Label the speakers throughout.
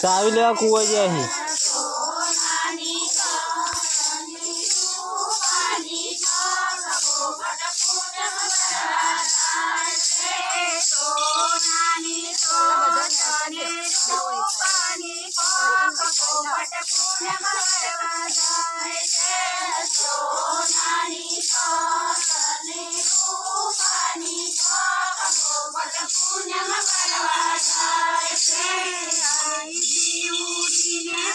Speaker 1: ચાવી લેવા કુવા જાય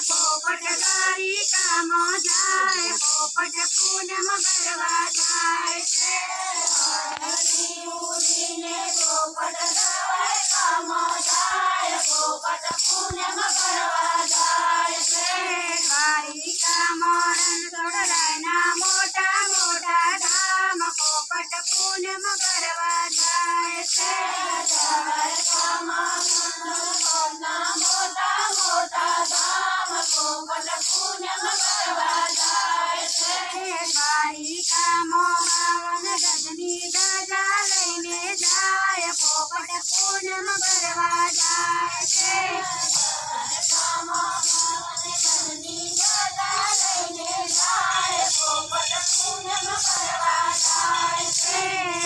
Speaker 2: પોપટકારી કામ જાય પોપટ પૂનમ ભરવા જાય છે ઉડીને પોપટ જાય કામ જાય પોપટ પૂનમ ભરવા જાય છે કારિકા મોરન સોડલાના મોટા મોટા ધામ પોપટ પૂનમ ભરવા જાય છે કારિકા મોરન ગજની ગજા લઈને જાય પોપટ પૂનમ ભરવા જાય છે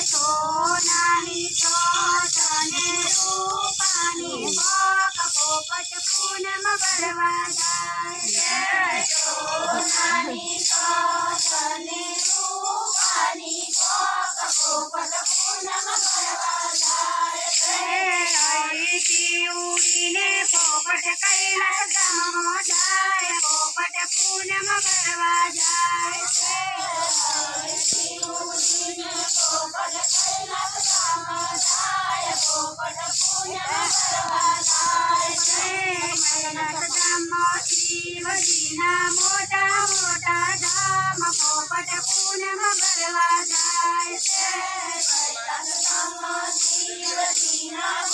Speaker 2: સોનાની ચોટને રૂપાની પોક પોપટ પૂનમ ભરવા જાય છે સોનાની ચોટને રૂપાની પોક પોપટ પૂનમ ભરવા જાય છે ઉડીને પોપટ કૈલાસ ધામમાં જાય પોપટ પૂનમ ભરવા જાય છે શિવજીના મોટા મોટા ધામ પોપટ પૂનમ ભરવા જાય છે શિવજીના